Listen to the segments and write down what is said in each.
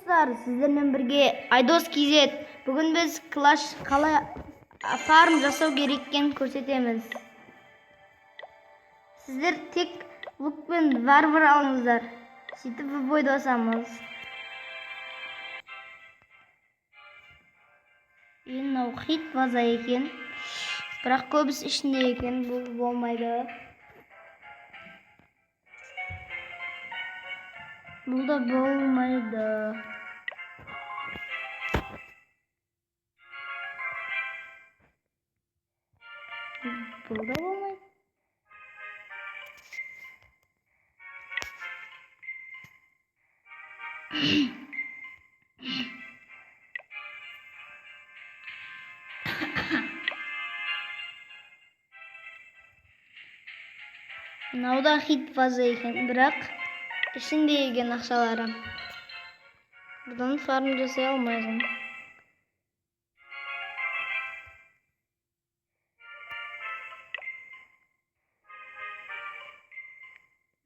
достар, сіздермен бірге Айдос KZ. Бүгін біз Clash қалай фарм жасау керек екенін көрсетеміз. Сіздер тек лук пен варвар алыңыздар. Сөйтіп бойды басамыз. Мынау хит база екен. Бірақ көбісі ішінде екен, бұл болмайды. Бұл да болмайды. Бұл да болмайды. Мынау да хит база екен, бірақ ішінде екен ақшалары. Бұдан фарм жасай алмайсың.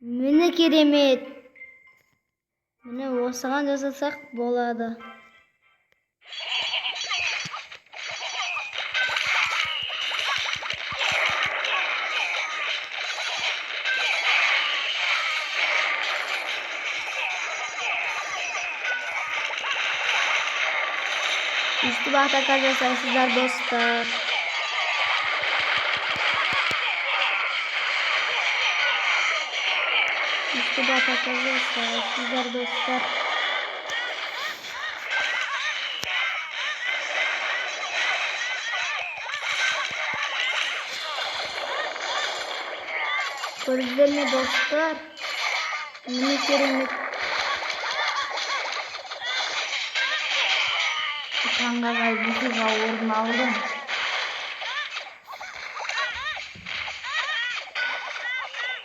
Міне керемет. Міне осыған жасасақ болады. Üstü bahta жасайсыздар достар. Üstü bahta жасайсыздар достар. Көрдіңіздер ме достар? Міне керемет. Таңғажайып оқиға орын алды.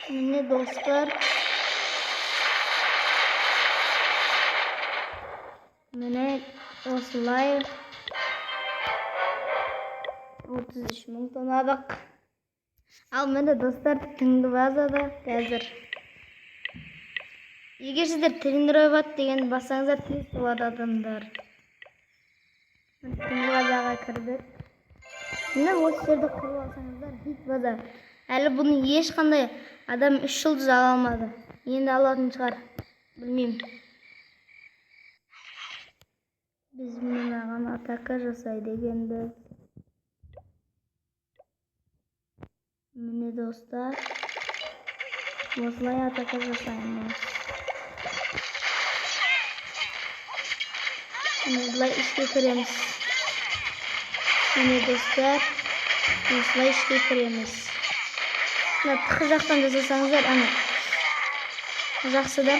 Міне достар. Міне осылай 33 мың тонадық. Ал міне достар, түнгі базада қазір. Егер сіздер тренировать деген бассаңыздар тез болады адамдар. Түнгі базаға кірдік. Міне осы жерді құрып алсаңыздар, хит база. Әлі бұны ешқандай адам 3 жұлдыз ала алмады. Енді алатын шығар, білмеймін. Біз мынаған атака жасайды екенбіз. Міне достар, осылай атака жасаймыз. Міне бұлай ішке кіреміз. Міне достар, осылай ішке кіреміз. Мына тықы жақтан жасасаңыздар, ана жақсы да.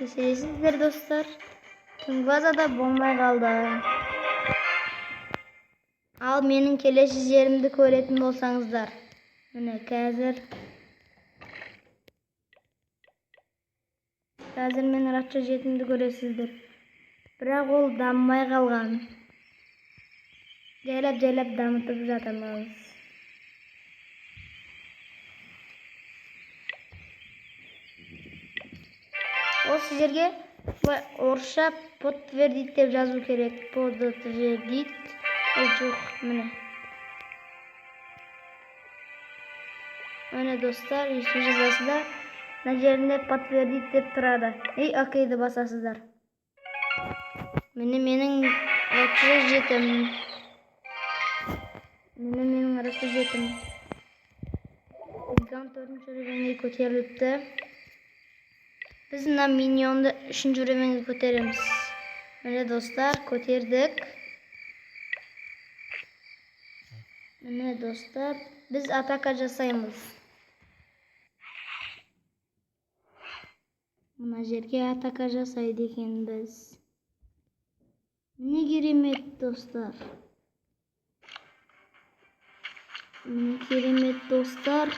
Есесіздер достар, түнгі базада болмай қалды. Ал менің келесі жерімді көретін болсаңыздар, міне қазір мен ратша жетімді көресіздер. Бірақ ол даммай қалған. Жайлап дамытып жатырмыз. Осы жерге орысша подтвердить деп жазу керек. Подтвердить. Жоқ, міне. Міне достар, ешкі жазасыздар. Мына жерінде подтвердить деп тұрады. Окейді басасыздар. Міне менің ратша жетім. Гам 4-ші ревенге көтеріліпті. Біз мына миньонды 3-ші ревенге көтереміз. Міне достар, көтердік. Міне достар, біз атака жасаймыз. Мына жерге атака жасайды екенбіз. Міне керемет достар. Міне керемет достар.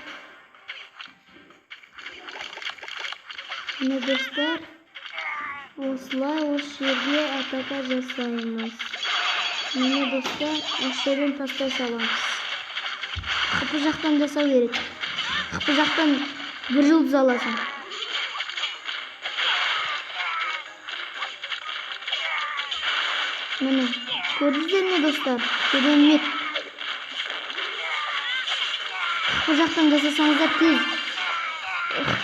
Міне достар, осылай осы жерге атака жасаймыз. Міне достар, осы жерден тастай саламыз. bu жақтан жасау керек. Bu жақтан bir жұлдыз аласың. Міне, көрдіңіздер ме достар? Керемет. Bu жақтан жасасаңыздар тез.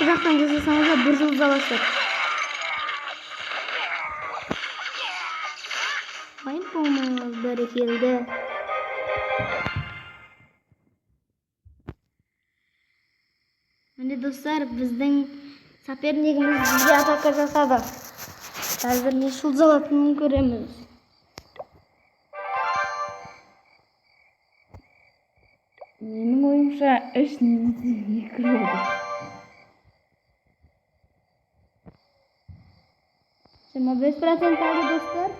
Bu жақтан жасасаңыздар bir жұлдыз аласыздар. Қайын болмаңыз, бәрекелді. Міне достар, біздің сопернигіміз бізге атака жасады. Қазір не жұлдыз алатынын көреміз. Менің ойымша 3 немесе 2 болды. 25% aldı dostlar.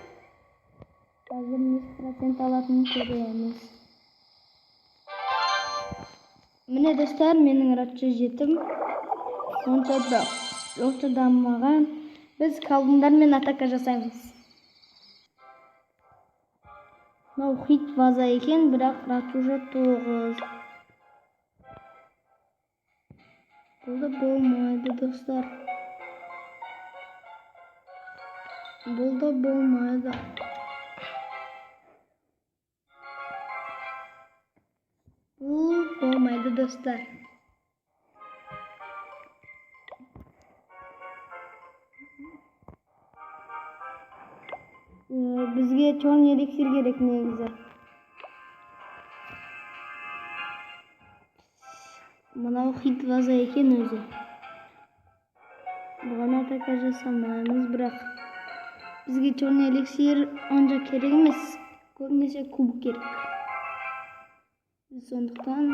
Қазір 5% алатынын көреміз. Міне достар, менің радшы жетім. Онша дамымаған. Біз қалдыңдармен атака жасаймыз. Мынау хит ваза екен, бірақ радшы 9. Бұл да болмайды достар. Бұл да болмайды. Бұл болмайды достар. Бізге черный эликсир керек негізі. Мынау хит ваза екен өзі. Бұған атака жасамаймыз, бірақ бізге черный эликсир онша керек емес. Көбінесе кубик керек. Сондықтан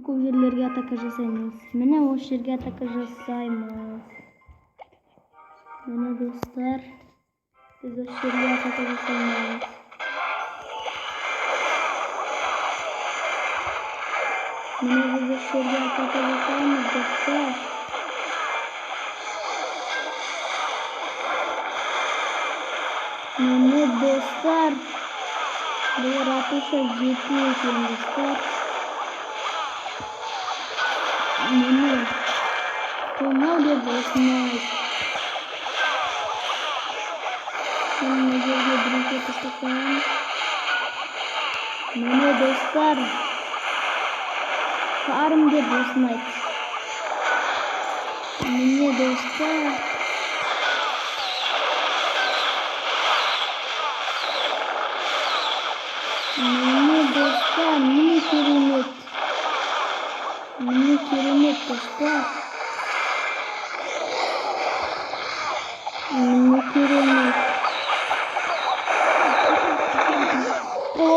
көп жерлерге атака жасаймыз. Міне осы жерге атака жасаймыз. Міне достар, біз осы жерге атака жасаймыз. Міне біз осы жерге атака жасаймыз достар. Міне достар, бұл ратуша жеті екен достар. Міне тонау деп осынай. Міне жерге бірінші тастап қоямыз. Міне достар, фарм деп осынай. Міне достар, міне керемет. Міне керемет достар. Міне керемет. Бұл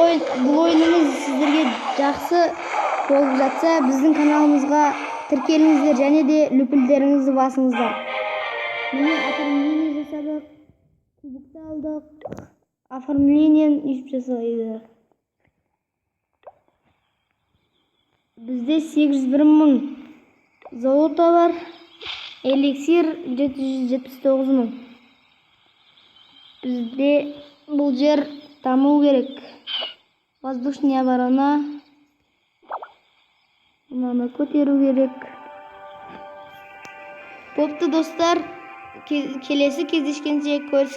ойынымыз сіздерге жақсы болып жатса, біздің каналымызға тіркеліңіздер және де løпілдеріңізді басыңыздар. Міне оформление жасадық, кубикті алдық, оформлениен ешіп жасайды. Бізде 801 мың золото бар, эликсир 779 мың. Бізде бұл жер даму керек. Воздушный оборона. Мынаны көтеру керек. Бопты достар, келесі кездескенше көріскенше.